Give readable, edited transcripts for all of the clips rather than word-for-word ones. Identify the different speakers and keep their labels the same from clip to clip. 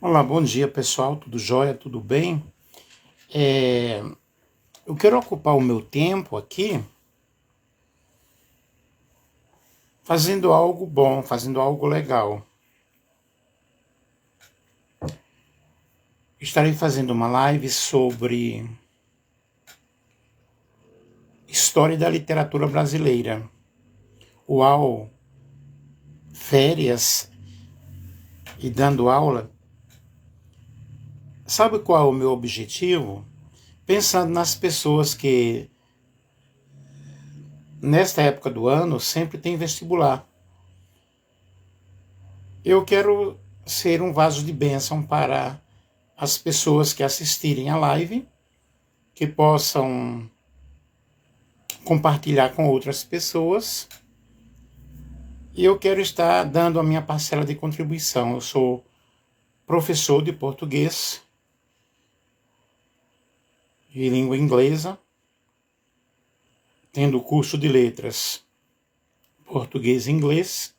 Speaker 1: Olá, bom dia pessoal, tudo jóia, tudo bem? É, eu quero ocupar o meu tempo aqui fazendo algo bom, fazendo algo legal. Estarei fazendo uma live sobre história da literatura brasileira. Uau, férias e dando aula. Sabe qual é o meu objetivo? Pensando nas pessoas que, nesta época do ano, sempre tem vestibular. Eu quero ser um vaso de bênção para as pessoas que assistirem a live, que possam compartilhar com outras pessoas. E eu quero estar dando a minha parcela de contribuição. Eu sou professor de português e língua inglesa, tendo curso de letras português e inglês.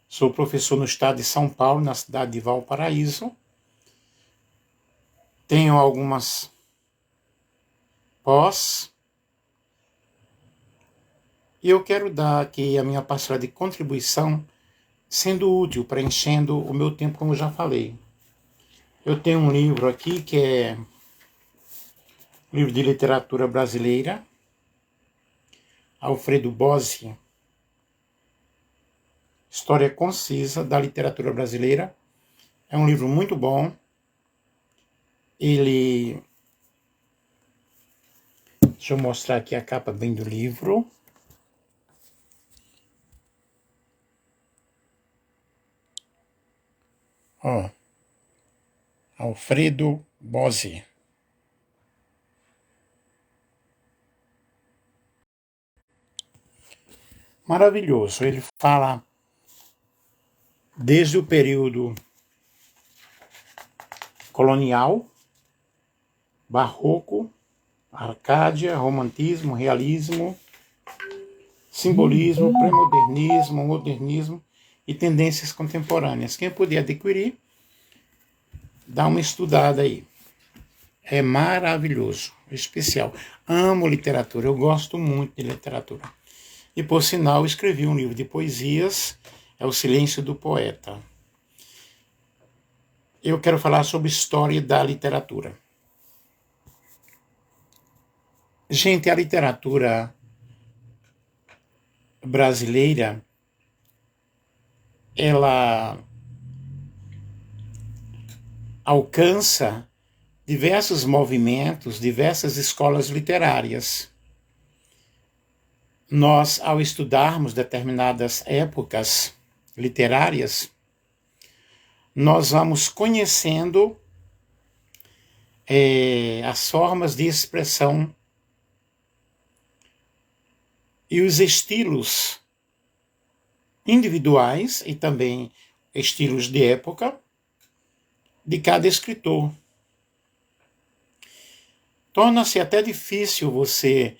Speaker 1: Sou professor no estado de São Paulo, na cidade de Valparaíso. Tenho algumas pós. E eu quero dar aqui a minha parcela de contribuição, sendo útil, preenchendo o meu tempo, como eu já falei. Eu tenho um livro aqui que é livro de literatura brasileira, Alfredo Bozzi, História Concisa da Literatura Brasileira. É um livro muito bom. Deixa eu mostrar aqui a capa bem do livro. Ó, Alfredo Bozzi. Maravilhoso. Ele fala desde o período colonial, barroco, arcádia, romantismo, realismo, simbolismo, pré-modernismo, modernismo e tendências contemporâneas. Quem puder adquirir, dá uma estudada aí. É maravilhoso, especial. Amo literatura, eu gosto muito de literatura. E, por sinal, escrevi um livro de poesias, é O Silêncio do Poeta. Eu quero falar sobre história da literatura. Gente, a literatura brasileira, ela alcança diversos movimentos, diversas escolas literárias. Nós, ao estudarmos determinadas épocas literárias, nós vamos conhecendo as formas de expressão e os estilos individuais e também estilos de época de cada escritor. Torna-se até difícil você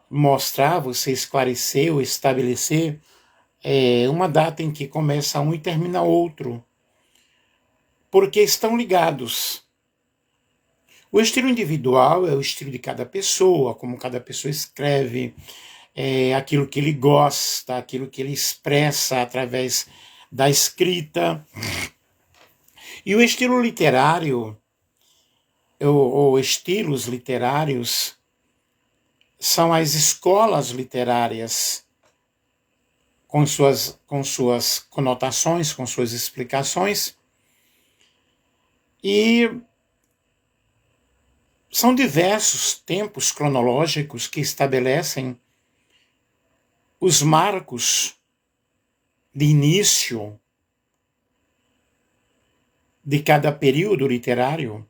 Speaker 1: mostrar, você esclarecer ou estabelecer uma data em que começa um e termina outro, porque estão ligados. O estilo individual é o estilo de cada pessoa, como cada pessoa escreve, aquilo que ele gosta, aquilo que ele expressa através da escrita. E o estilo literário, ou estilos literários, são as escolas literárias com suas conotações, com suas explicações, e são diversos tempos cronológicos que estabelecem os marcos de início de cada período literário.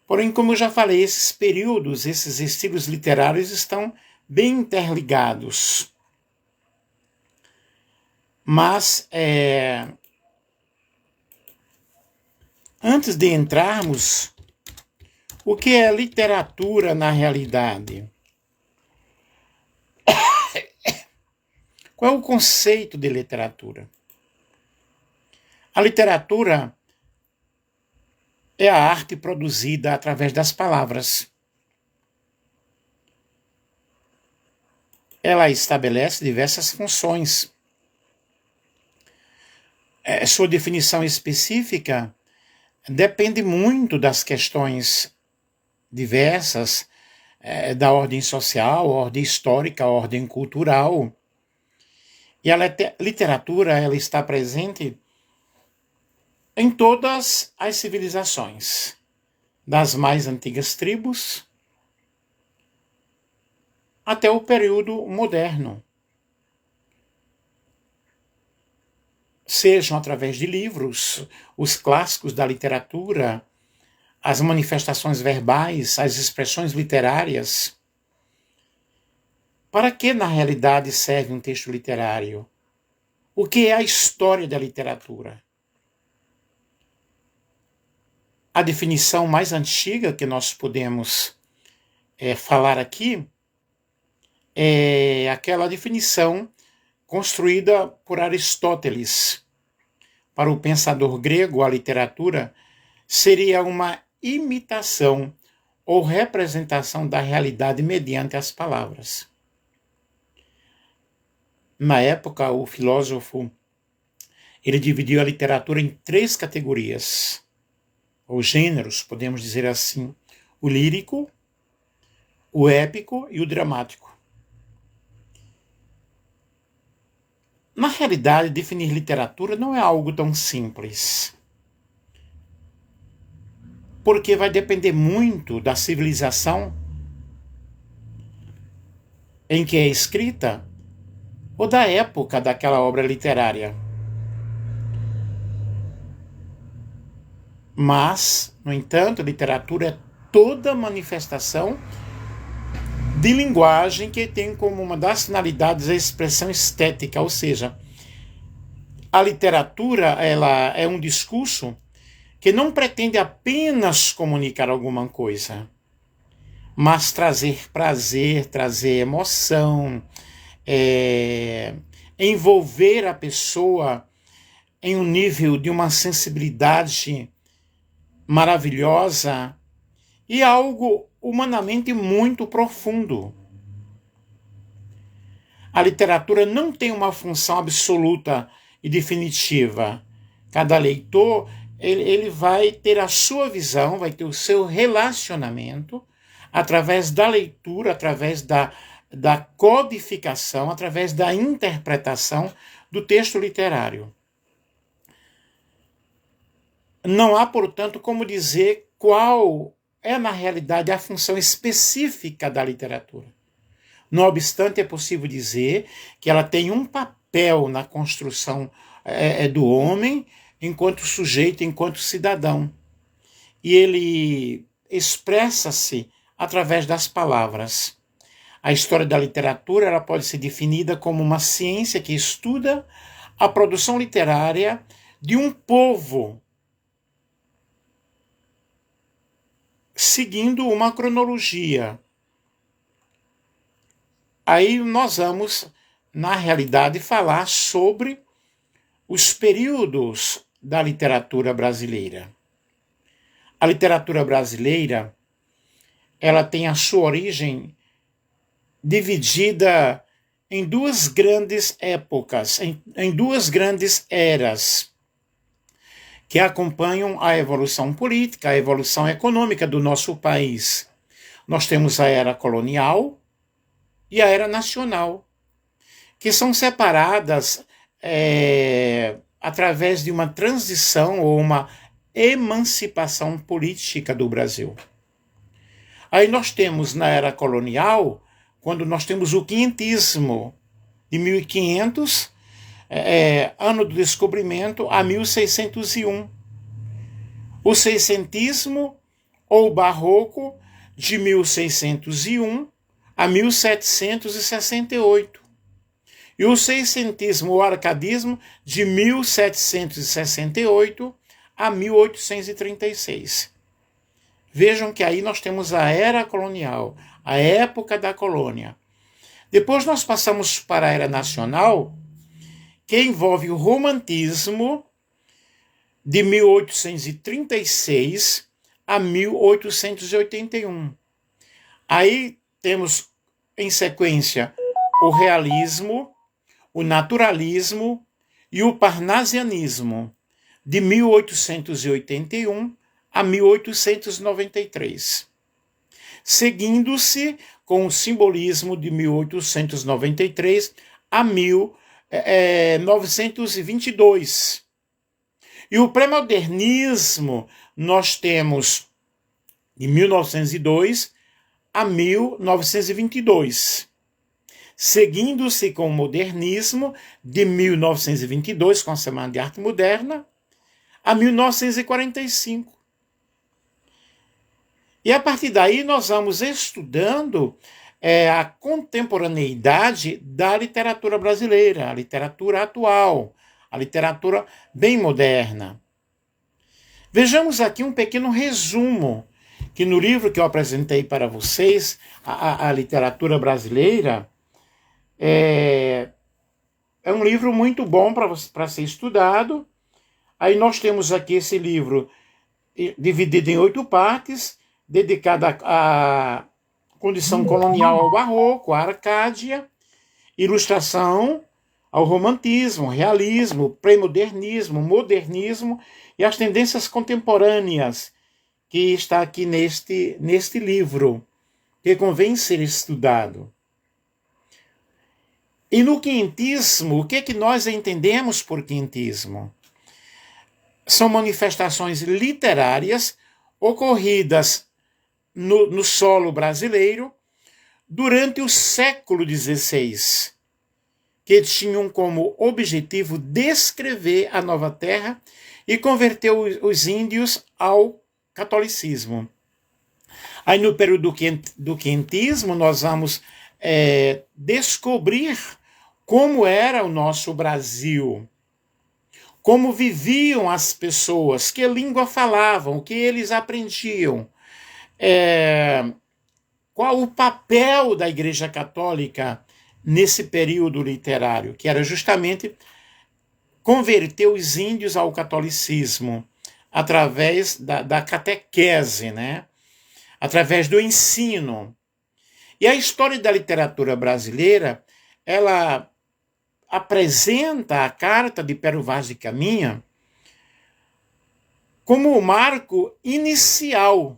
Speaker 1: Porém, como eu já falei, esses períodos, esses estilos literários estão bem interligados. Mas, antes de entrarmos, o que é literatura na realidade? Qual é o conceito de literatura? A literatura é a arte produzida através das palavras. Ela estabelece diversas funções. Sua definição específica depende muito das questões diversas, da ordem social, ordem histórica, ordem cultural. E a literatura ela está presente em todas as civilizações, das mais antigas tribos até o período moderno. Sejam através de livros, os clássicos da literatura, as manifestações verbais, as expressões literárias. Para que, na realidade, serve um texto literário? O que é a história da literatura? A definição mais antiga que nós podemos falar aqui é aquela definição construída por Aristóteles. Para o pensador grego, a literatura seria uma imitação ou representação da realidade mediante as palavras. Na época, o filósofo ele dividiu a literatura em 3 categorias, ou gêneros, podemos dizer assim: o lírico, o épico e o dramático. Na realidade, definir literatura não é algo tão simples, porque vai depender muito da civilização em que é escrita ou da época daquela obra literária. Mas, no entanto, literatura é toda manifestação de linguagem que tem como uma das finalidades a expressão estética, ou seja, a literatura ela é um discurso que não pretende apenas comunicar alguma coisa, mas trazer prazer, trazer emoção, envolver a pessoa em um nível de uma sensibilidade maravilhosa e algo humanamente muito profundo. A literatura não tem uma função absoluta e definitiva. Cada leitor ele vai ter a sua visão, vai ter o seu relacionamento através da leitura, através da codificação, através da interpretação do texto literário. Não há, portanto, como dizer qual é, na realidade, a função específica da literatura. Não obstante, é possível dizer que ela tem um papel na construção do homem enquanto sujeito, enquanto cidadão. E ele expressa-se através das palavras. A história da literatura ela pode ser definida como uma ciência que estuda a produção literária de um povo, seguindo uma cronologia. Aí nós vamos, na realidade, falar sobre os períodos da literatura brasileira. A literatura brasileira, ela tem a sua origem dividida em 2 grandes épocas, em 2 grandes eras, que acompanham a evolução política, a evolução econômica do nosso país. Nós temos a era colonial e a era nacional, que são separadas através de uma transição ou uma emancipação política do Brasil. Aí nós temos na era colonial, quando nós temos o quinhentismo, de 1500, ano do descobrimento, a 1601. O seiscentismo ou barroco, de 1601 a 1768. E o seiscentismo ou arcadismo, de 1768 a 1836. Vejam que aí nós temos a era colonial, a época da colônia. Depois nós passamos para a era nacional, que envolve o romantismo, de 1836 a 1881. Aí temos, em sequência, o realismo, o naturalismo e o parnasianismo, de 1881 a 1893. Seguindo-se com o simbolismo de 1893 a 1922. E o pré-modernismo nós temos de 1902 a 1922. Seguindo-se com o modernismo de 1922, com a Semana de Arte Moderna, a 1945. E a partir daí nós vamos estudando a contemporaneidade da literatura brasileira, a literatura atual, a literatura bem moderna. Vejamos aqui um pequeno resumo, que no livro que eu apresentei para vocês, a literatura brasileira, é um livro muito bom para ser estudado. Aí nós temos aqui esse livro dividido em 8 partes, dedicada à condição colonial ao barroco, à Arcádia, ilustração ao romantismo, realismo, pré-modernismo, modernismo e as tendências contemporâneas, que está aqui neste livro, que convém ser estudado. E no quinhentismo, o que é que nós entendemos por quinhentismo? São manifestações literárias ocorridas no solo brasileiro durante o século XVI, que tinham como objetivo descrever a nova terra e converter os índios ao catolicismo. Aí no período do quinhentismo nós vamos descobrir como era o nosso Brasil, como viviam as pessoas, que língua falavam, o que eles aprendiam, qual o papel da Igreja Católica nesse período literário, que era justamente converter os índios ao catolicismo através da catequese, né? Através do ensino. E a história da literatura brasileira, ela apresenta a carta de Pero Vaz de Caminha como o marco inicial.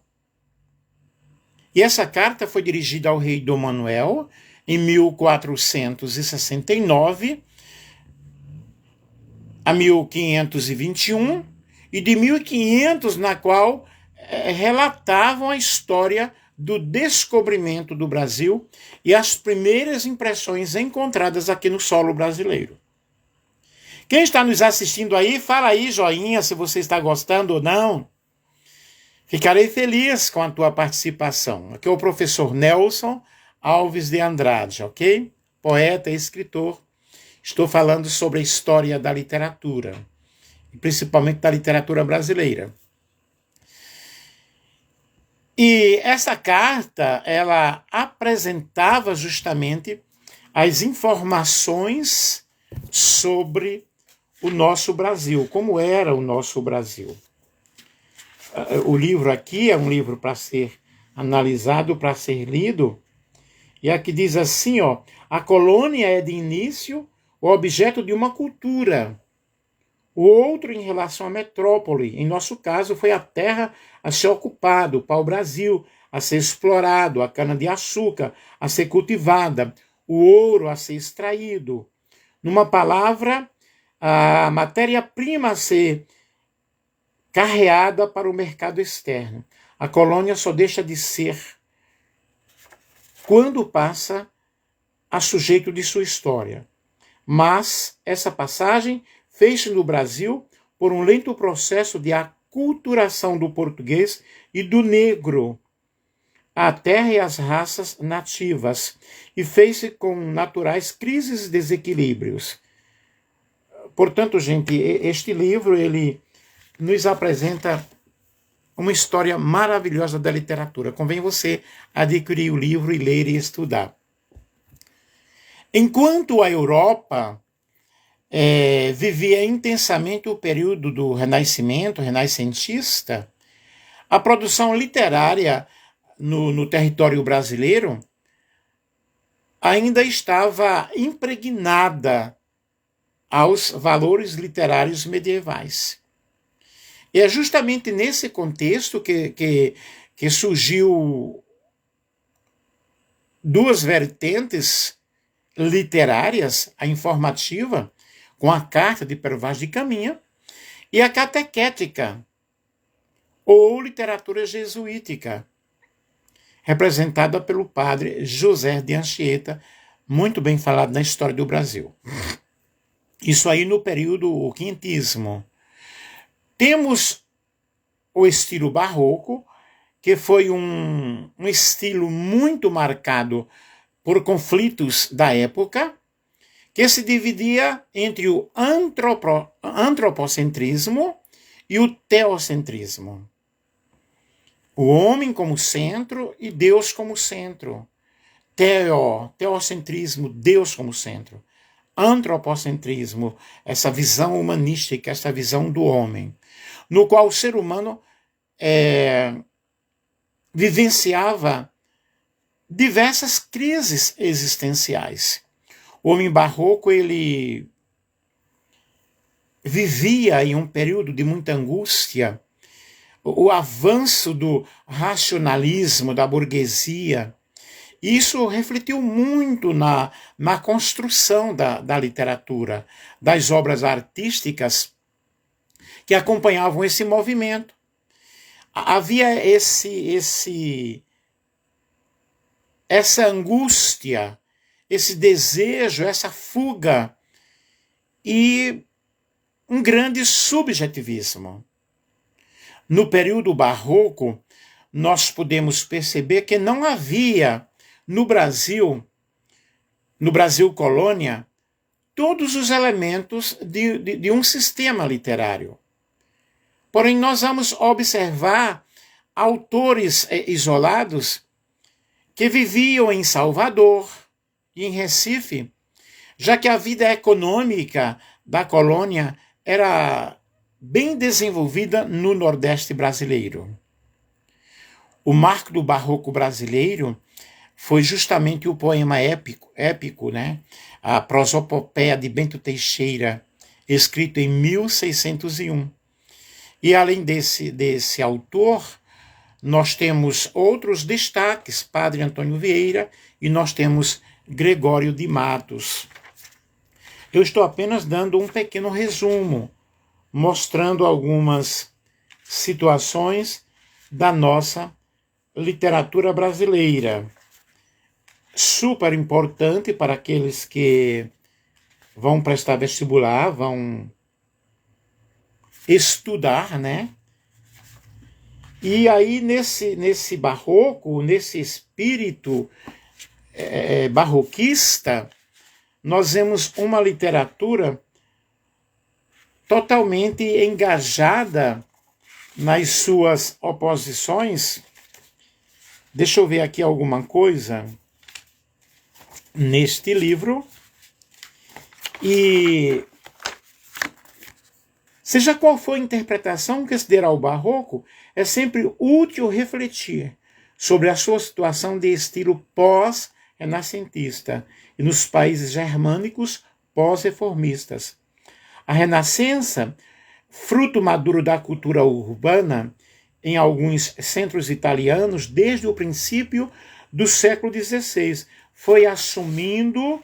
Speaker 1: E essa carta foi dirigida ao rei Dom Manuel em 1469 a 1521, e de 1500, na qual relatavam a história do descobrimento do Brasil e as primeiras impressões encontradas aqui no solo brasileiro. Quem está nos assistindo aí, fala aí, joinha, se você está gostando ou não. Ficarei feliz com a tua participação. Aqui é o professor Nelson Alves de Andrade, ok? Poeta e escritor. Estou falando sobre a história da literatura, principalmente da literatura brasileira. E essa carta, ela apresentava justamente as informações sobre o nosso Brasil, como era o nosso Brasil. O livro aqui é um livro para ser analisado, para ser lido, e aqui diz assim, ó, a colônia é de início o objeto de uma cultura. O outro em relação à metrópole, em nosso caso, foi a terra a ser ocupada, o pau-brasil a ser explorado, a cana-de-açúcar a ser cultivada, o ouro a ser extraído. Numa palavra, a matéria-prima a ser carreada para o mercado externo. A colônia só deixa de ser quando passa a sujeito de sua história. Mas essa passagem fez-se no Brasil por um lento processo de aculturação do português e do negro, a terra e as raças nativas, e fez-se com naturais crises e desequilíbrios. Portanto, gente, este livro, ele nos apresenta uma história maravilhosa da literatura. Convém você adquirir o livro e ler e estudar. Enquanto a Europa vivia intensamente o período do Renascimento, renascentista, a produção literária no território brasileiro ainda estava impregnada aos valores literários medievais. E é justamente nesse contexto que surgiu duas vertentes literárias, a informativa, com a Carta de Pero Vaz de Caminha, e a catequética, ou literatura jesuítica, representada pelo padre José de Anchieta, muito bem falado na história do Brasil. Isso aí no período quintismo. Temos o estilo barroco, que foi um estilo muito marcado por conflitos da época, que se dividia entre o antropocentrismo e o teocentrismo. O homem como centro e Deus como centro. Teocentrismo, Deus como centro. Antropocentrismo, essa visão humanística, essa visão do homem, no qual o ser humano vivenciava diversas crises existenciais. O homem barroco, ele vivia em um período de muita angústia. O avanço do racionalismo, da burguesia, isso refletiu muito na construção da literatura, das obras artísticas que acompanhavam esse movimento. Havia essa angústia, esse desejo, essa fuga e um grande subjetivismo. No período barroco, nós podemos perceber que não havia no Brasil colônia, todos os elementos de um sistema literário. Porém, nós vamos observar autores isolados que viviam em Salvador e em Recife, já que a vida econômica da colônia era bem desenvolvida no Nordeste brasileiro. O marco do barroco brasileiro foi justamente o poema épico, né? A prosopopeia de Bento Teixeira, escrito em 1601. E além desse autor, nós temos outros destaques, Padre Antônio Vieira, e nós temos Gregório de Matos. Eu estou apenas dando um pequeno resumo, mostrando algumas situações da nossa literatura brasileira. Super importante para aqueles que vão prestar vestibular, vão estudar, né? E aí, nesse barroco, nesse espírito barroquista, nós vemos uma literatura totalmente engajada nas suas oposições. Deixa eu ver aqui alguma coisa neste livro. E seja qual for a interpretação que se der ao barroco, é sempre útil refletir sobre a sua situação de estilo pós-renascentista e nos países germânicos pós-reformistas. A Renascença, fruto maduro da cultura urbana em alguns centros italianos desde o princípio do século XVI, foi assumindo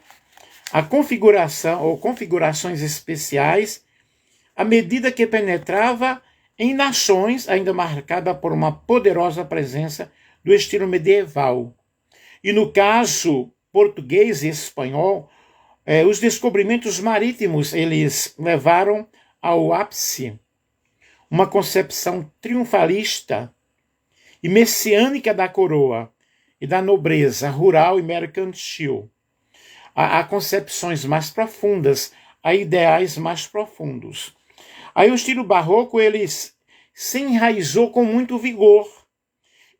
Speaker 1: a configuração ou configurações especiais à medida que penetrava em nações ainda marcada por uma poderosa presença do estilo medieval. E no caso português e espanhol, os descobrimentos marítimos eles levaram ao ápice uma concepção triunfalista e messiânica da coroa e da nobreza rural e mercantil. Há concepções mais profundas, há ideais mais profundos. Aí o estilo barroco ele se enraizou com muito vigor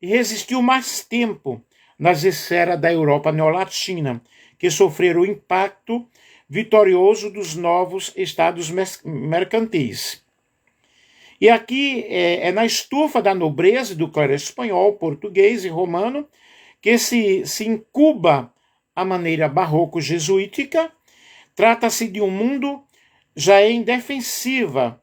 Speaker 1: e resistiu mais tempo nas esferas da Europa neolatina, que sofreram o impacto vitorioso dos novos estados mercantis. E aqui é na estufa da nobreza do clero espanhol, português e romano que se incuba a maneira barroco-jesuítica. Trata-se de um mundo já em defensiva,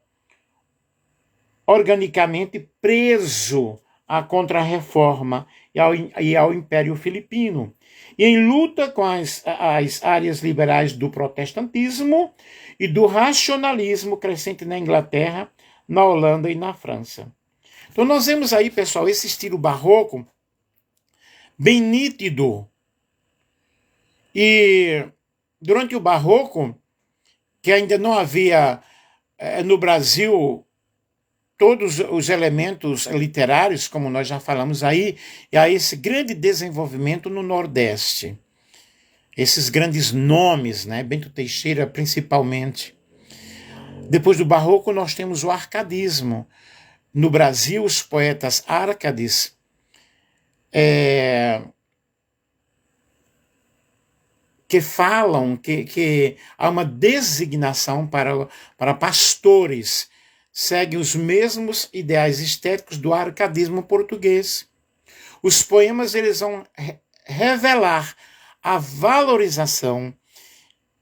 Speaker 1: organicamente preso à Contra-Reforma e ao Império Filipino, e em luta com as áreas liberais do protestantismo e do racionalismo crescente na Inglaterra, na Holanda e na França. Então nós vemos aí, pessoal, esse estilo barroco bem nítido. E durante o barroco, que ainda não havia no Brasil todos os elementos literários, como nós já falamos aí, e há esse grande desenvolvimento no Nordeste. Esses grandes nomes, né? Bento Teixeira principalmente. Depois do barroco nós temos o arcadismo. No Brasil, os poetas árcades que falam que há uma designação para pastores, seguem os mesmos ideais estéticos do arcadismo português. Os poemas eles vão revelar a valorização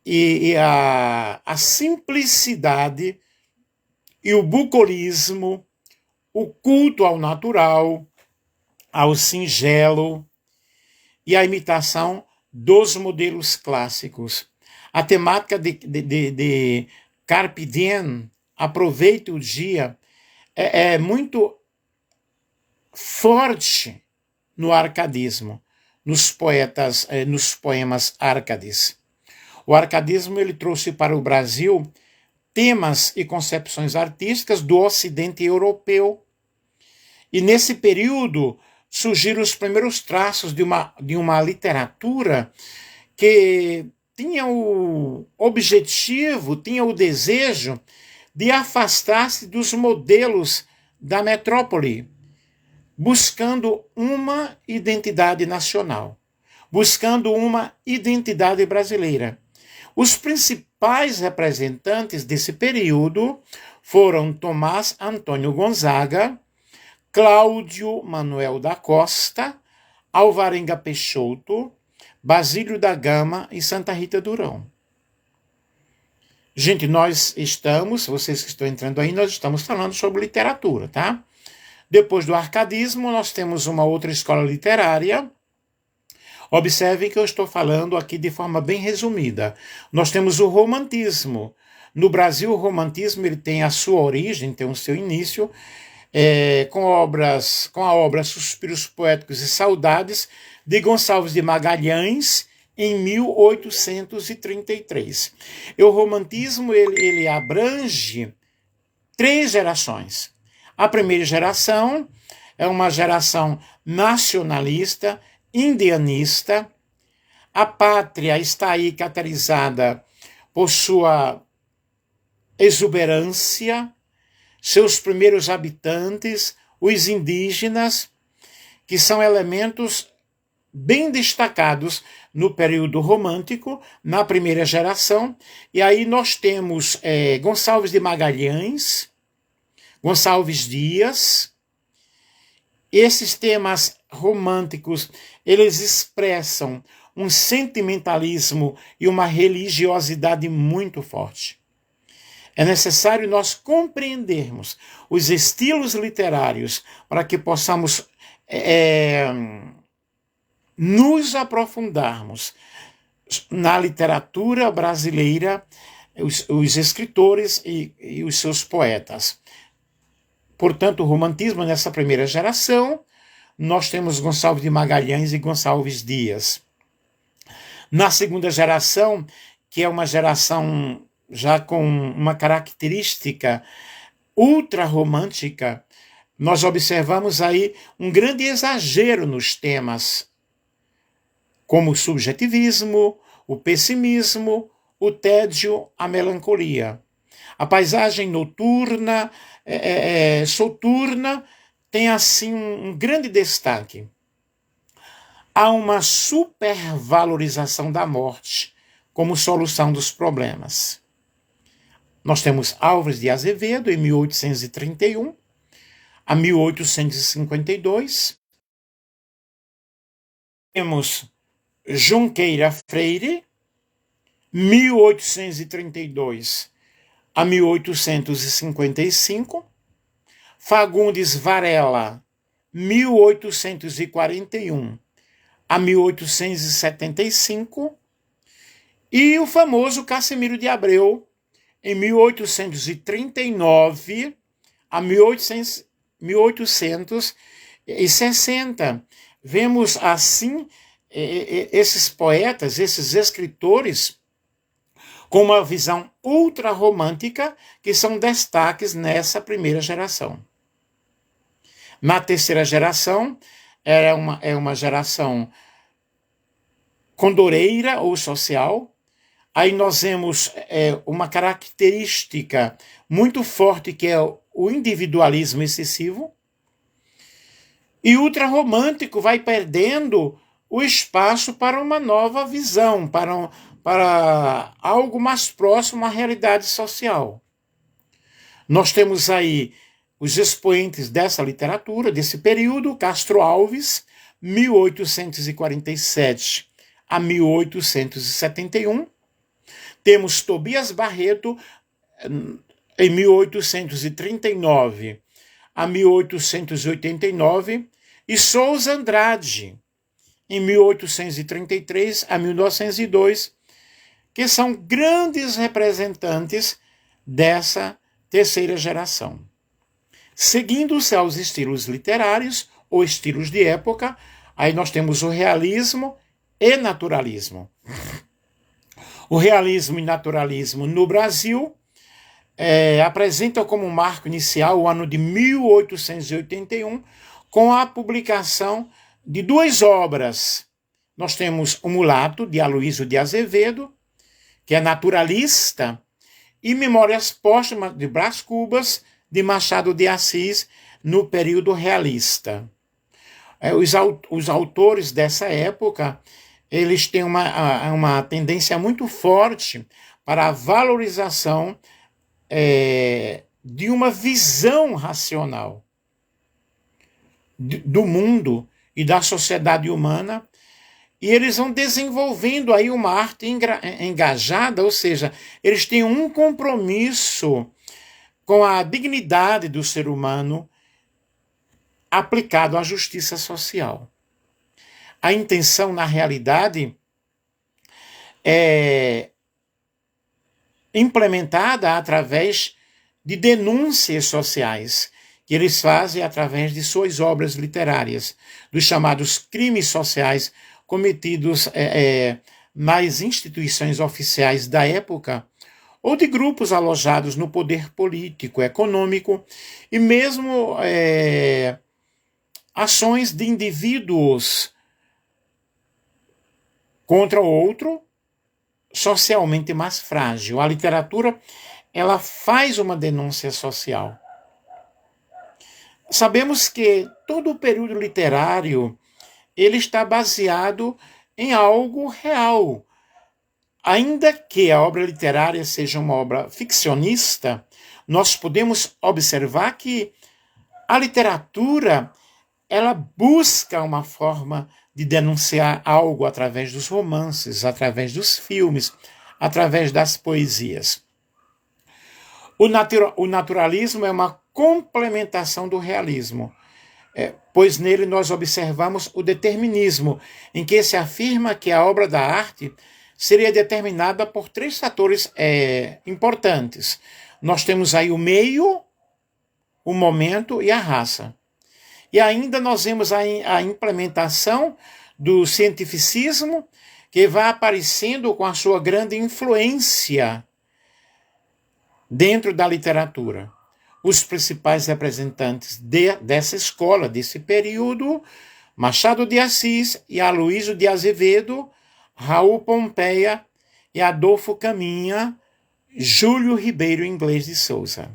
Speaker 1: e a simplicidade e o bucolismo, o culto ao natural, ao singelo e a imitação dos modelos clássicos. A temática de Carpe Diem, aproveite o dia, é muito forte no arcadismo, nos poemas árcades. O arcadismo ele trouxe para o Brasil temas e concepções artísticas do Ocidente europeu. E nesse período surgiram os primeiros traços de uma literatura que tinha o objetivo, tinha o desejo de afastar-se dos modelos da metrópole, buscando uma identidade nacional, buscando uma identidade brasileira. Os principais representantes desse período foram Tomás Antônio Gonzaga, Cláudio Manuel da Costa, Alvarenga Peixoto, Basílio da Gama e Santa Rita Durão. Gente, vocês que estão entrando aí, nós estamos falando sobre literatura, tá? Depois do arcadismo, nós temos uma outra escola literária. Observem que eu estou falando aqui de forma bem resumida. Nós temos o romantismo. No Brasil, o romantismo ele tem a sua origem, tem o seu início, com a obra Suspiros Poéticos e Saudades, de Gonçalves de Magalhães, em 1833. E o romantismo ele abrange 3 gerações. A primeira geração é uma geração nacionalista, indianista. A pátria está aí caracterizada por sua exuberância, seus primeiros habitantes, os indígenas, que são elementos bem destacados no período romântico, na primeira geração. E aí nós temos Gonçalves de Magalhães, Gonçalves Dias. Esses temas românticos, eles expressam um sentimentalismo e uma religiosidade muito forte. É necessário nós compreendermos os estilos literários para que possamos nos aprofundarmos na literatura brasileira, os escritores e os seus poetas. Portanto, o romantismo nessa primeira geração, nós temos Gonçalves de Magalhães e Gonçalves Dias. Na segunda geração, que é uma geração já com uma característica ultra-romântica, nós observamos aí um grande exagero nos temas, como o subjetivismo, o pessimismo, o tédio, a melancolia. A paisagem noturna, soturna, tem assim um grande destaque. Há uma supervalorização da morte, como solução dos problemas. Nós temos Álvares de Azevedo, em 1831 a 1852. Temos Junqueira Freire, 1832 a 1855. Fagundes Varela, 1841 a 1875. E o famoso Cassimiro de Abreu, em 1839 a 1860. Vemos assim esses poetas, esses escritores, com uma visão ultra-romântica, que são destaques nessa primeira geração. Na terceira geração, é uma geração condoreira ou social. Aí nós vemos uma característica muito forte, que é o individualismo excessivo. E o ultrarromântico vai perdendo o espaço para uma nova visão, para algo mais próximo à realidade social. Nós temos aí os expoentes dessa literatura, desse período: Castro Alves, 1847 a 1871. Temos Tobias Barreto, em 1839 a 1889, e Souza Andrade, em 1833 a 1902, que são grandes representantes dessa terceira geração. Seguindo-se aos estilos literários ou estilos de época, aí nós temos o realismo e naturalismo. O realismo e naturalismo no Brasil apresentam como marco inicial o ano de 1881, com a publicação de duas obras. Nós temos O Mulato, de Aloysio de Azevedo, que é naturalista, e Memórias Póstumas de Brás Cubas, de Machado de Assis, no período realista. Os autores dessa época, eles têm uma tendência muito forte para a valorização de uma visão racional do mundo e da sociedade humana, e eles vão desenvolvendo aí uma arte engajada, ou seja, eles têm um compromisso com a dignidade do ser humano aplicado à justiça social. A intenção, na realidade, é implementada através de denúncias sociais, que eles fazem através de suas obras literárias, dos chamados crimes sociais cometidos nas instituições oficiais da época, ou de grupos alojados no poder político, econômico, e mesmo ações de indivíduos contra o outro, socialmente mais frágil. A literatura, ela faz uma denúncia social. Sabemos que todo o período literário, ele está baseado em algo real. Ainda que a obra literária seja uma obra ficcionista, nós podemos observar que a literatura, ela busca uma forma de denunciar algo através dos romances, através dos filmes, através das poesias. O naturalismo é uma complementação do realismo, pois nele nós observamos o determinismo, em que se afirma que a obra da arte seria determinada por três fatores importantes. Nós temos aí o meio, o momento e a raça. E ainda nós vemos a implementação do cientificismo, que vai aparecendo com a sua grande influência dentro da literatura. Os principais representantes dessa escola, desse período: Machado de Assis e Aloysio de Azevedo, Raul Pompeia e Adolfo Caminha, Júlio Ribeiro Inglês de Souza.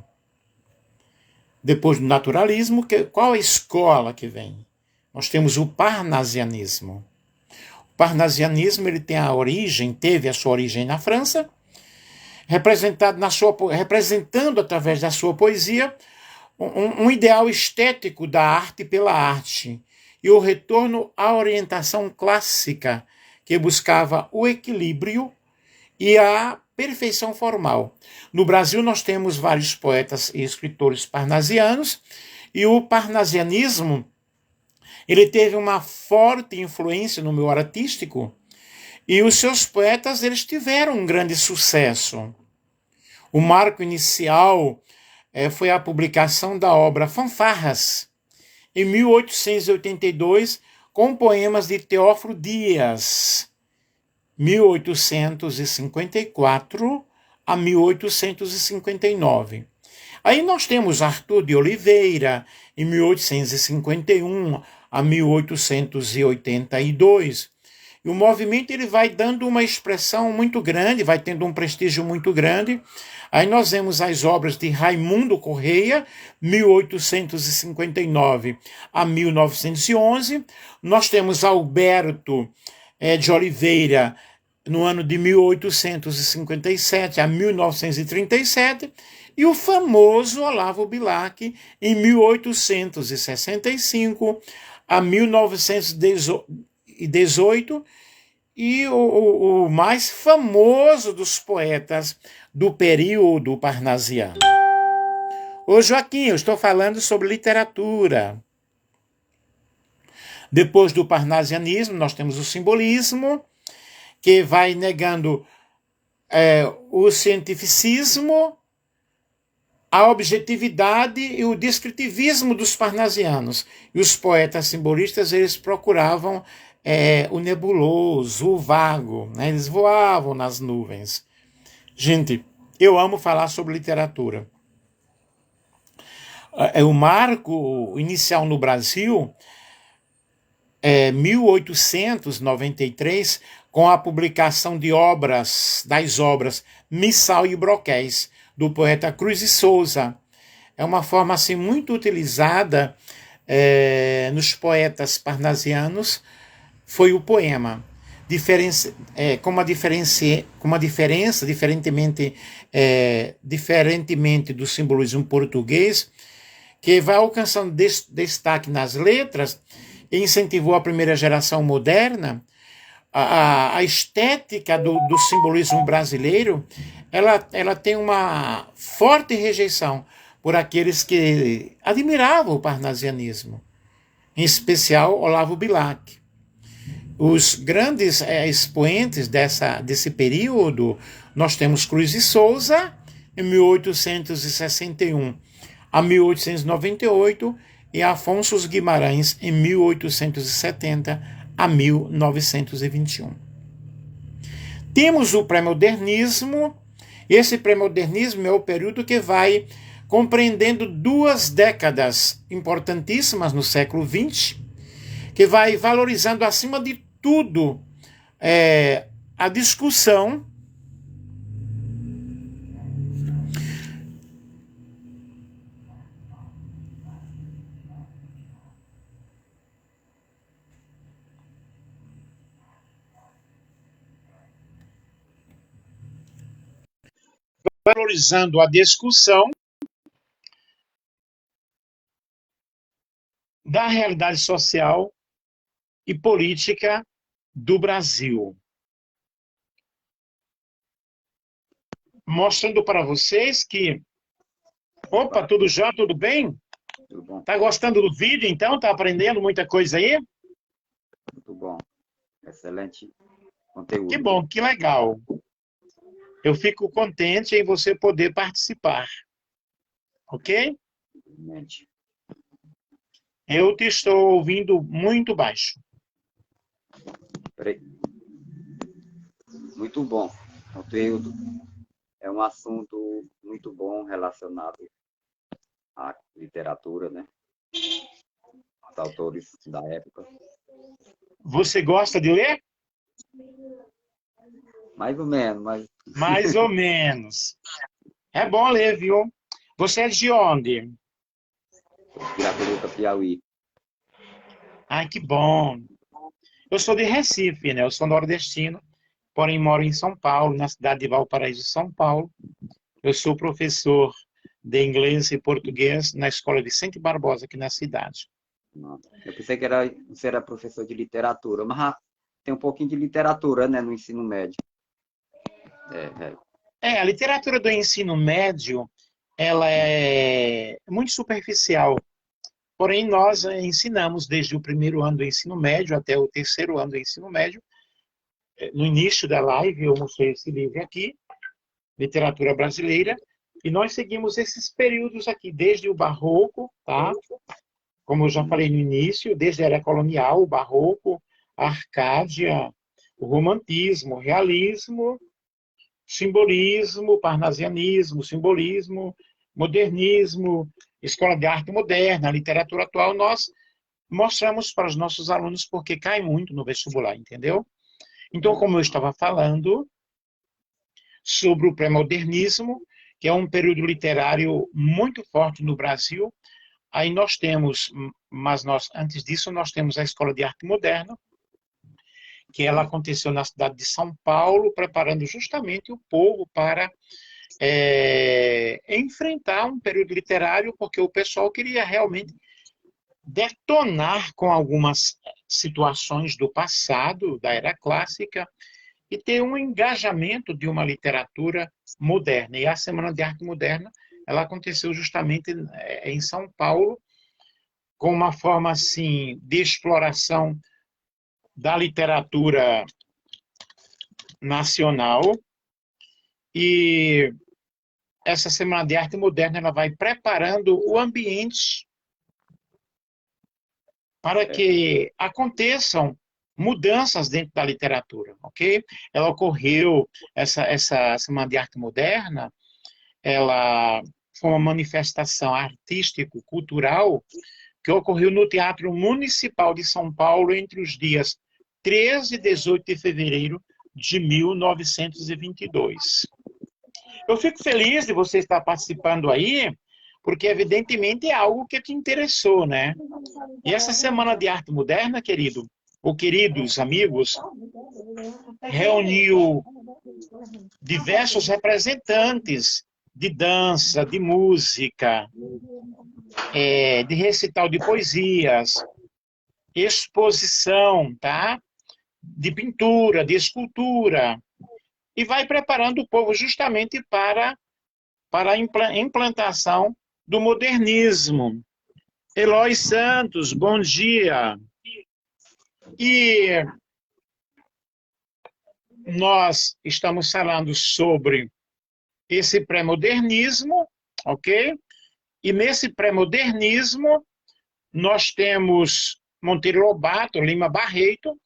Speaker 1: Depois do naturalismo, qual a escola que vem? Nós temos o parnasianismo. parnasianismo ele teve a sua origem na França, representando através da sua poesia um ideal estético da arte pela arte e o retorno à orientação clássica que buscava o equilíbrio e a perfeição formal. No Brasil nós temos vários poetas e escritores parnasianos e o parnasianismo ele teve uma forte influência no meio artístico e os seus poetas eles tiveram um grande sucesso. O marco inicial foi a publicação da obra Fanfarras, em 1882, com poemas de Teófilo Dias, 1854 a 1859. Aí nós temos Arthur de Oliveira, em 1851 a 1882. E o movimento ele vai dando uma expressão muito grande, vai tendo um prestígio muito grande. Aí nós vemos as obras de Raimundo Correia, 1859 a 1911. Nós temos Alberto de Oliveira, no ano de 1857 a 1937, e o famoso Olavo Bilac, em 1865 a 1918, e o mais famoso dos poetas do período parnasiano. Ô Joaquim, eu estou falando sobre literatura. Depois do parnasianismo, nós temos o simbolismo, que vai negando o cientificismo, a objetividade e o descritivismo dos parnasianos. E os poetas simbolistas, eles procuravam o nebuloso, o vago, né? Eles voavam nas nuvens. Gente, eu amo falar sobre literatura. O marco inicial no Brasil é 1893, com a publicação das obras Missal e Broquéis, do poeta Cruz de Souza. É uma forma assim, muito utilizada nos poetas parnasianos, foi o poema. Com uma diferença, diferentemente do simbolismo português, que vai alcançando destaque nas letras e incentivou a primeira geração moderna. A estética do simbolismo brasileiro, ela tem uma forte rejeição por aqueles que admiravam o parnasianismo, em especial Olavo Bilac. Os grandes expoentes desse período, nós temos Cruz de Souza, em 1861 a 1898, e Afonso Guimarães, em 1870 a 1921. Temos o pré-modernismo. Esse pré-modernismo é o período que vai compreendendo duas décadas importantíssimas no século XX, que vai valorizando, acima de tudo, a discussão da realidade social e política do Brasil. Mostrando para vocês que... Opa, tudo já? Tudo bem?
Speaker 2: Tudo bom.
Speaker 1: Tá gostando do vídeo, então? Tá aprendendo muita coisa aí?
Speaker 2: Muito bom. Excelente conteúdo.
Speaker 1: Que bom, que legal. Eu fico contente em você poder participar. Ok?
Speaker 2: Realmente.
Speaker 1: Eu te estou ouvindo muito baixo.
Speaker 2: Peraí. Muito bom. Conteúdo é um assunto muito bom relacionado à literatura, né? Os autores da época.
Speaker 1: Você gosta de ler?
Speaker 2: Mais ou menos, mas
Speaker 1: Mais ou menos. É bom ler, viu? Você é de onde?
Speaker 2: Piracuruca, Piauí.
Speaker 1: Ai, que bom. Eu sou de Recife, né? Eu sou nordestino, porém moro em São Paulo, na cidade de Valparaíso, São Paulo. Eu sou professor de inglês e português na escola Vicente Barbosa, aqui na cidade.
Speaker 2: Não. Eu pensei que você era professor de literatura, mas tem um pouquinho de literatura, né, no ensino médio. É.
Speaker 1: A literatura do ensino médio, ela é muito superficial. Porém, nós ensinamos desde o primeiro ano do ensino médio até o terceiro ano do ensino médio. No início da live, eu mostrei esse livro aqui, Literatura Brasileira, e nós seguimos esses períodos aqui, desde o Barroco, tá? Como eu já falei no início, desde a Era Colonial, o Barroco, a Arcádia, o Romantismo, o Realismo, Simbolismo, Parnasianismo, Simbolismo, Modernismo, Escola de Arte Moderna, Literatura Atual, nós mostramos para os nossos alunos porque cai muito no vestibular, entendeu? Então, como eu estava falando sobre o pré-modernismo, que é um período literário muito forte no Brasil, aí nós temos, mas antes disso, nós temos a Escola de Arte Moderna, que ela aconteceu na cidade de São Paulo, preparando justamente o povo para enfrentar um período literário, porque o pessoal queria realmente detonar com algumas situações do passado, da era clássica, e ter um engajamento de uma literatura moderna. E a Semana de Arte Moderna, ela aconteceu justamente em São Paulo, com uma forma assim de exploração da literatura nacional. E essa Semana de Arte Moderna ela vai preparando o ambiente para que aconteçam mudanças dentro da literatura, ok? Ela ocorreu, essa Semana de Arte Moderna, ela foi uma manifestação artístico-cultural que ocorreu no Teatro Municipal de São Paulo entre os dias 13 e 18 de fevereiro de 1922. Eu fico feliz de você estar participando aí, porque evidentemente é algo que te interessou, né? E essa Semana de Arte Moderna, querido, ou queridos amigos, reuniu diversos representantes de dança, de música, de recital de poesias, exposição, tá? De pintura, de escultura, e vai preparando o povo justamente para a implantação do modernismo. Eloy Santos, bom dia. E nós estamos falando sobre esse pré-modernismo, ok? E nesse pré-modernismo, nós temos Monteiro Lobato, Lima Barreto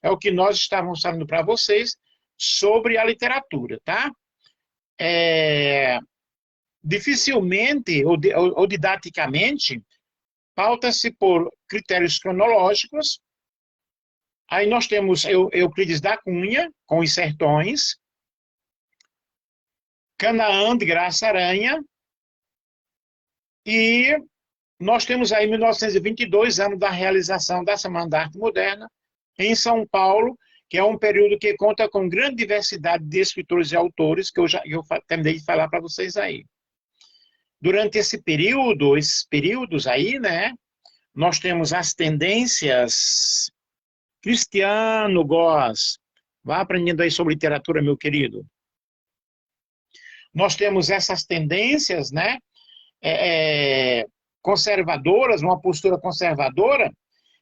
Speaker 1: é o que nós estávamos falando para vocês sobre a literatura, tá? Dificilmente, ou didaticamente, pauta-se por critérios cronológicos. Aí nós temos Euclides da Cunha, com os Sertões, Canaã de Graça Aranha, e nós temos aí 1922, ano da realização da Semana da Arte Moderna, em São Paulo, que é um período que conta com grande diversidade de escritores e autores, que eu terminei de falar para vocês aí. Durante esses períodos aí, né, nós temos as tendências. Cristiano Góes, vá aprendendo aí sobre literatura, meu querido. Nós temos essas tendências, né, conservadoras, uma postura conservadora,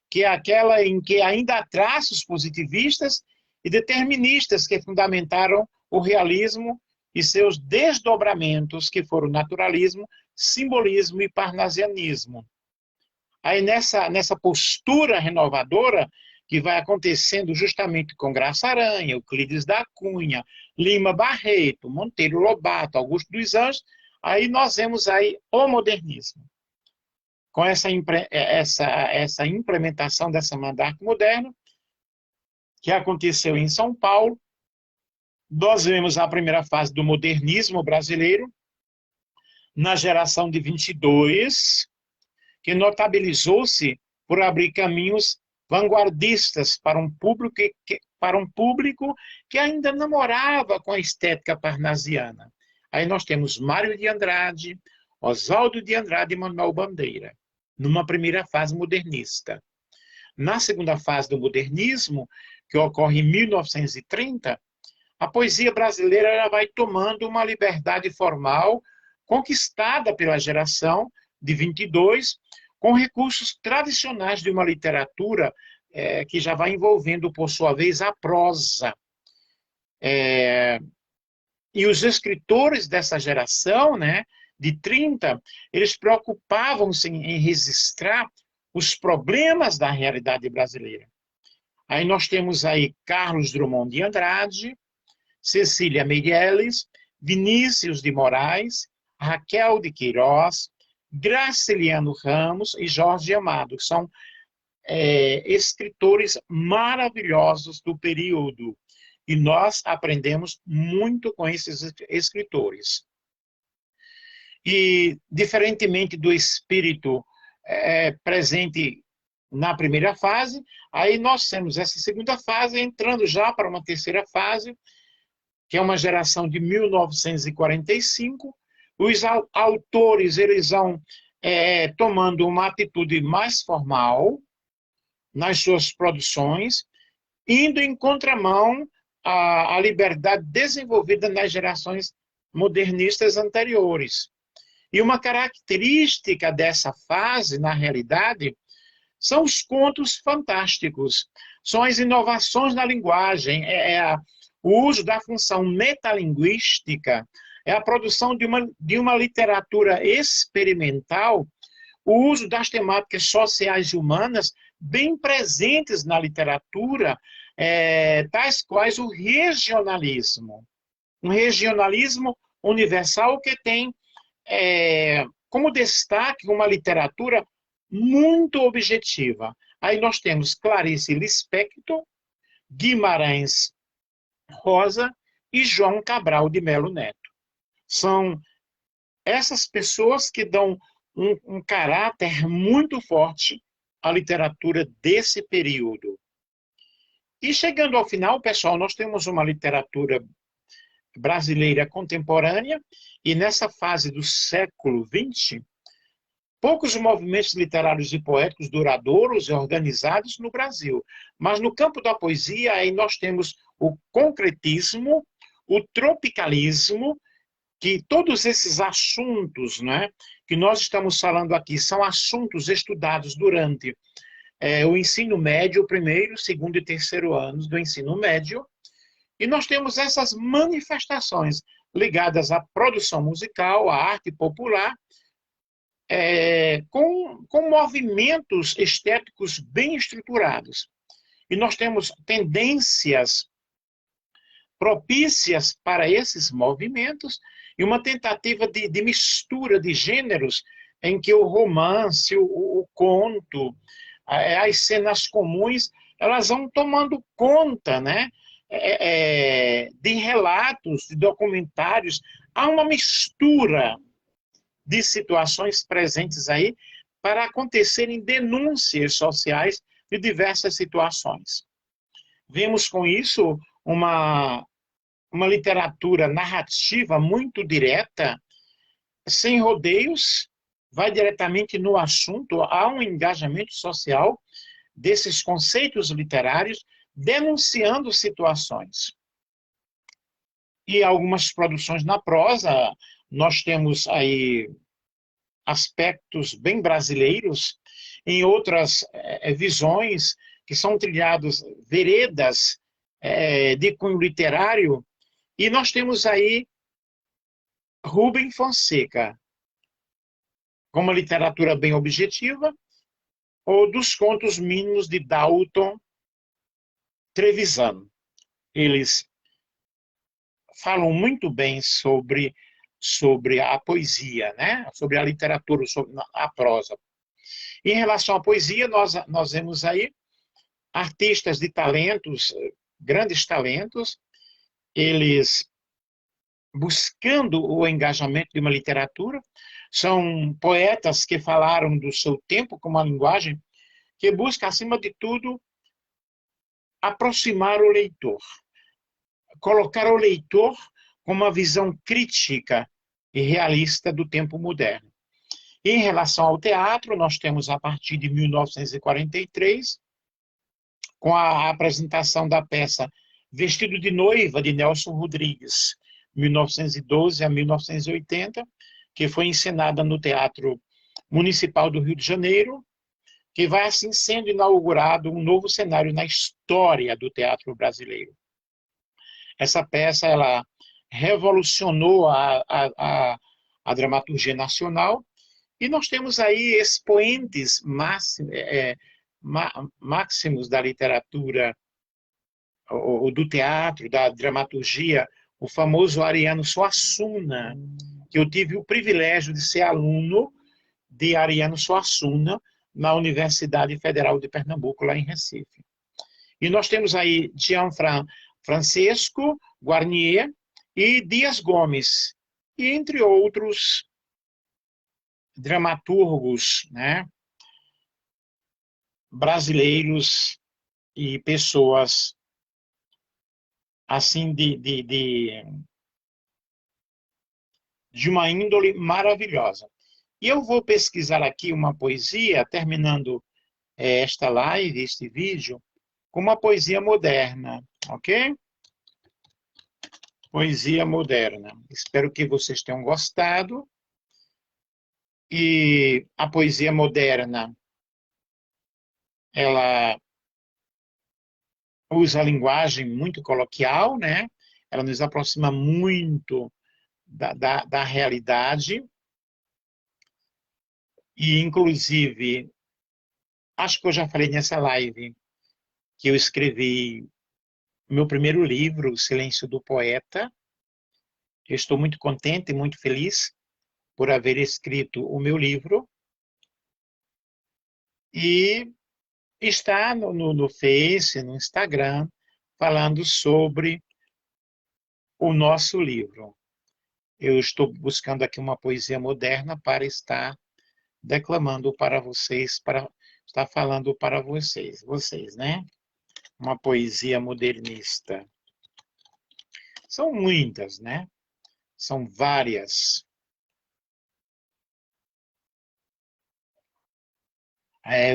Speaker 1: que é aquela em que ainda há traços positivistas e deterministas que fundamentaram o realismo e seus desdobramentos, que foram naturalismo, simbolismo e parnasianismo. Aí nessa postura renovadora, que vai acontecendo justamente com Graça Aranha, Euclides da Cunha, Lima Barreto, Monteiro Lobato, Augusto dos Anjos, aí nós vemos aí o modernismo. Com essa implementação dessa Semana da Arte Moderna, que aconteceu em São Paulo, nós vemos a primeira fase do modernismo brasileiro, na geração de 22, que notabilizou-se por abrir caminhos vanguardistas para um público que ainda namorava com a estética parnasiana. Aí nós temos Mário de Andrade, Oswaldo de Andrade e Manuel Bandeira, numa primeira fase modernista. Na segunda fase do modernismo, que ocorre em 1930, a poesia brasileira ela vai tomando uma liberdade formal conquistada pela geração de 22, com recursos tradicionais de uma literatura que já vai envolvendo, por sua vez, a prosa. E os escritores dessa geração, né, de 30, eles preocupavam-se em registrar os problemas da realidade brasileira. Aí nós temos aí Carlos Drummond de Andrade, Cecília Meirelles, Vinícius de Moraes, Raquel de Queiroz, Graciliano Ramos e Jorge Amado, que são escritores maravilhosos do período. E nós aprendemos muito com esses escritores. E, diferentemente do espírito presente na primeira fase, aí nós temos essa segunda fase, entrando já para uma terceira fase, que é uma geração de 1945. Os autores eles vão tomando uma atitude mais formal nas suas produções, indo em contramão à liberdade desenvolvida nas gerações modernistas anteriores. E uma característica dessa fase, na realidade, são os contos fantásticos, são as inovações na linguagem, o uso da função metalinguística, é a produção de uma literatura experimental, o uso das temáticas sociais e humanas bem presentes na literatura, tais quais o regionalismo. Um regionalismo universal que tem como destaque uma literatura muito objetiva. Aí nós temos Clarice Lispector, Guimarães Rosa e João Cabral de Melo Neto. São essas pessoas que dão um caráter muito forte à literatura desse período. E chegando ao final, pessoal, nós temos uma literatura brasileira contemporânea, e nessa fase do século XX, poucos movimentos literários e poéticos duradouros e organizados no Brasil. Mas no campo da poesia, aí nós temos o concretismo, o tropicalismo, que todos esses assuntos, né, que nós estamos falando aqui são assuntos estudados durante o ensino médio, o primeiro, segundo e terceiro anos do ensino médio, e nós temos essas manifestações ligadas à produção musical, à arte popular, com movimentos estéticos bem estruturados. E nós temos tendências propícias para esses movimentos e uma tentativa de mistura de gêneros em que o romance, o conto, as cenas comuns, elas vão tomando conta, né, de relatos, de documentários. Há uma mistura de situações presentes aí para acontecerem denúncias sociais de diversas situações. Vemos com isso uma literatura narrativa muito direta, sem rodeios, vai diretamente no assunto, há um engajamento social desses conceitos literários, denunciando situações. E algumas produções na prosa, nós temos aí aspectos bem brasileiros, em outras visões que são trilhados veredas de cunho literário, e nós temos aí Rubem Fonseca, com uma literatura bem objetiva, ou dos contos mínimos de Dalton Trevisan. Eles falam muito bem sobre a poesia, né? Sobre a literatura, sobre a prosa. Em relação à poesia, nós vemos aí artistas de talentos, grandes talentos, eles buscando o engajamento de uma literatura, são poetas que falaram do seu tempo com uma linguagem que busca, acima de tudo, aproximar o leitor, colocar o leitor com uma visão crítica e realista do tempo moderno. E em relação ao teatro, nós temos, a partir de 1943, com a apresentação da peça Vestido de Noiva, de Nelson Rodrigues, 1912 a 1980, que foi encenada no Teatro Municipal do Rio de Janeiro, que vai assim sendo inaugurado um novo cenário na história do teatro brasileiro. Essa peça ela revolucionou a dramaturgia nacional, e nós temos aí expoentes máximos da literatura, ou do teatro, da dramaturgia, o famoso Ariano Suassuna, que eu tive o privilégio de ser aluno de Ariano Suassuna na Universidade Federal de Pernambuco, lá em Recife. E nós temos aí Gianfrancesco Guarnier e Dias Gomes, e entre outros dramaturgos, né, brasileiros e pessoas assim de uma índole maravilhosa. E eu vou pesquisar aqui uma poesia, terminando esta live, este vídeo, com uma poesia moderna, ok? Poesia moderna. Espero que vocês tenham gostado. E a poesia moderna, ela usa a linguagem muito coloquial, né? Ela nos aproxima muito da realidade. E, inclusive, acho que eu já falei nessa live que eu escrevi meu primeiro livro, O Silêncio do Poeta. Eu estou muito contente e muito feliz por haver escrito o meu livro. E está no Face, no Instagram, falando sobre o nosso livro. Eu estou buscando aqui uma poesia moderna para estar declamando para vocês, para estar falando para vocês, né? Uma poesia modernista. São muitas, né? São várias.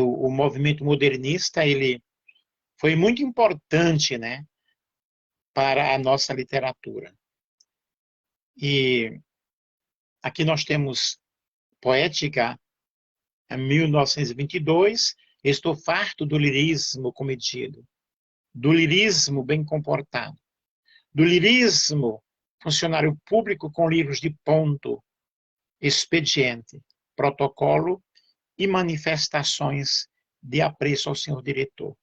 Speaker 1: O movimento modernista, ele foi muito importante, né, para a nossa literatura. E aqui nós temos Poética, em 1922, estou farto do lirismo comedido, do lirismo bem comportado, do lirismo funcionário público com livros de ponto, expediente, protocolo e manifestações de apreço ao senhor diretor.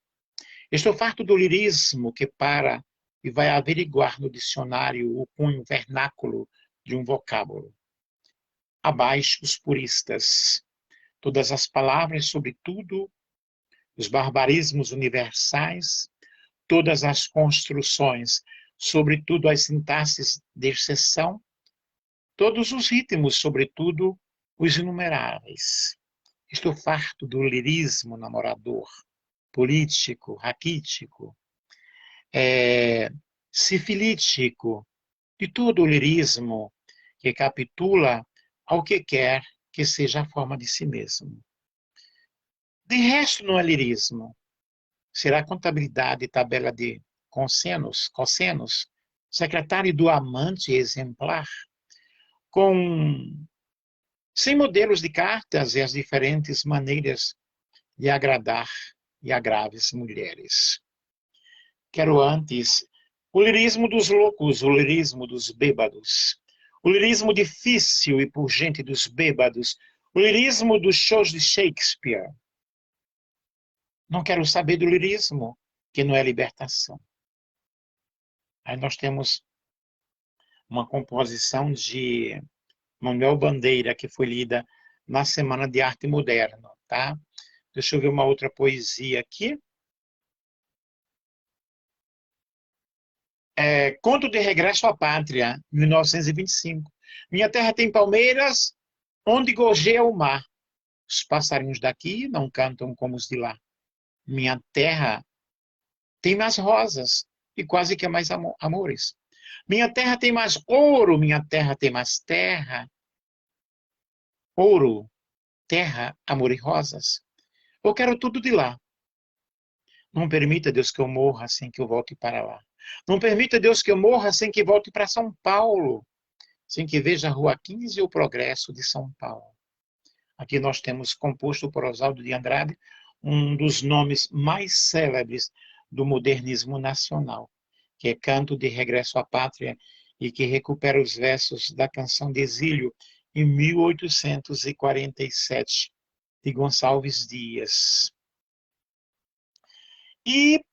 Speaker 1: Estou farto do lirismo que para e vai averiguar no dicionário o cunho vernáculo de um vocábulo. Abaixo os puristas, todas as palavras sobre tudo, os barbarismos universais, todas as construções, sobretudo as sintaxes de exceção, todos os ritmos, sobretudo os inumeráveis. Estou farto do lirismo namorador, político, raquítico, sifilítico, de todo o lirismo que capitula ao que quer que seja a forma de si mesmo. De resto, não é lirismo. Será contabilidade e tabela de cossenos, secretário do amante exemplar, sem modelos de cartas e as diferentes maneiras de agradar e agraves mulheres. Quero antes o lirismo dos loucos, o lirismo dos bêbados, o lirismo difícil e pungente dos bêbados, o lirismo dos shows de Shakespeare. Não quero saber do lirismo, que não é libertação. Aí nós temos uma composição de Manuel Bandeira, que foi lida na Semana de Arte Moderna, tá? Deixa eu ver uma outra poesia aqui. Conto de Regresso à Pátria, 1925. Minha terra tem palmeiras, onde gorjeia o mar. Os passarinhos daqui não cantam como os de lá. Minha terra tem mais rosas e quase que mais amores. Minha terra tem mais ouro, minha terra tem mais terra. Ouro, terra, amor e rosas. Eu quero tudo de lá. Não permita, Deus, que eu morra sem que eu volte para lá. Não permita, Deus, que eu morra sem que volte para São Paulo, sem que veja a Rua 15 e o progresso de São Paulo. Aqui nós temos composto por Oswaldo de Andrade, um dos nomes mais célebres do modernismo nacional, que é Canto de Regresso à Pátria e que recupera os versos da Canção de Exílio em 1847, de Gonçalves Dias. E,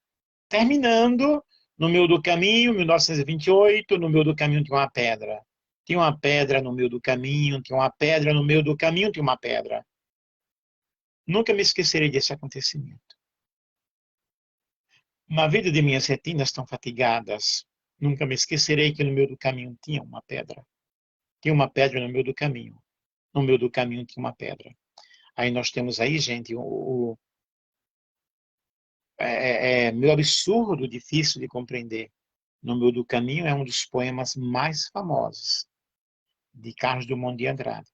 Speaker 1: terminando, no meio do caminho, 1928, no meio do caminho tinha uma pedra. Tinha uma pedra no meio do caminho, tinha uma pedra no meio do caminho, tinha uma pedra. Nunca me esquecerei desse acontecimento. Na vida de minhas retinas tão fatigadas, nunca me esquecerei que no meio do caminho tinha uma pedra. Tinha uma pedra no meio do caminho. No meio do caminho tinha uma pedra. Aí nós temos aí, gente, meio absurdo, difícil de compreender. No meio do caminho é um dos poemas mais famosos de Carlos Drummond de Andrade.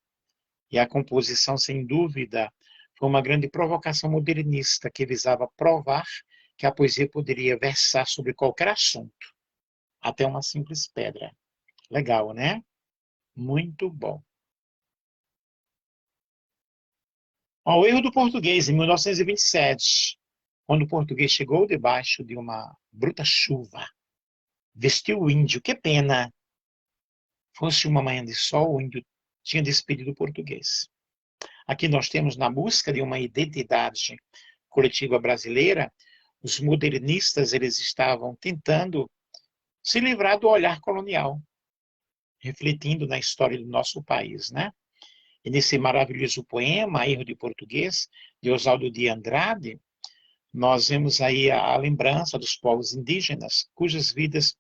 Speaker 1: E a composição, sem dúvida, foi uma grande provocação modernista que visava provar que a poesia poderia versar sobre qualquer assunto, até uma simples pedra. Legal, né? Muito bom. O erro do português, em 1927, quando o português chegou debaixo de uma bruta chuva, vestiu o índio, que pena. Fosse uma manhã de sol, o índio tinha despedido o português. Aqui nós temos, na busca de uma identidade coletiva brasileira, os modernistas eles estavam tentando se livrar do olhar colonial, refletindo na história do nosso país, né? E nesse maravilhoso poema, Erro de Português, de Oswaldo de Andrade, nós vemos aí a lembrança dos povos indígenas, cujas vidas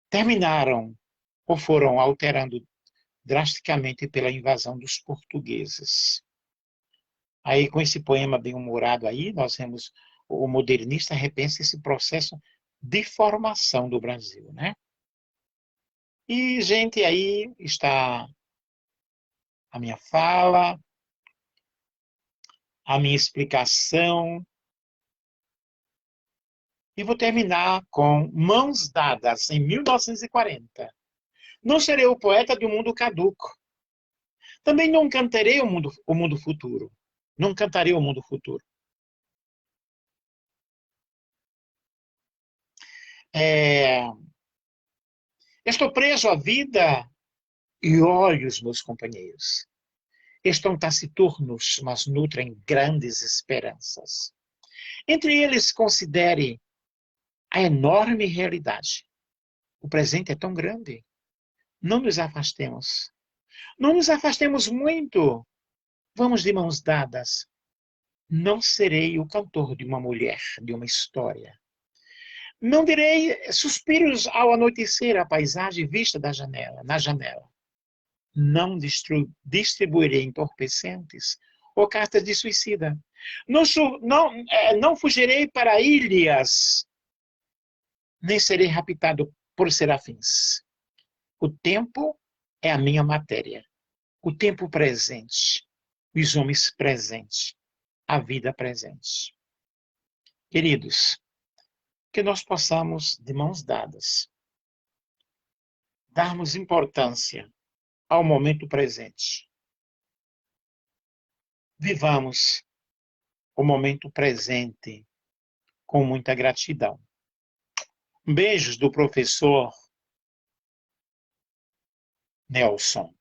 Speaker 1: terminaram ou foram alterando drasticamente pela invasão dos portugueses. Aí, com esse poema bem-humorado aí, nós vemos o modernista repensa esse processo de formação do Brasil, né? E, gente, aí está a minha fala, a minha explicação, e vou terminar com Mãos Dadas, em 1940. Não serei o poeta de um mundo caduco. Também não cantarei o mundo futuro. Não cantarei o mundo futuro. Estou preso à vida e olho os meus companheiros. Estão taciturnos, mas nutrem grandes esperanças. Entre eles, considere a enorme realidade. O presente é tão grande. Não nos afastemos. Não nos afastemos muito. Vamos de mãos dadas. Não serei o cantor de uma mulher, de uma história. Não direi suspiros ao anoitecer a paisagem vista da janela, na janela. Não distribuirei entorpecentes ou cartas de suicida. Não fugirei para ilhas, nem serei raptado por serafins. O tempo é a minha matéria. O tempo presente, os homens presentes, a vida presente. Queridos, que nós possamos, de mãos dadas, darmos importância ao momento presente. Vivamos o momento presente com muita gratidão. Beijos do professor Nelson,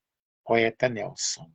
Speaker 1: poeta Nelson.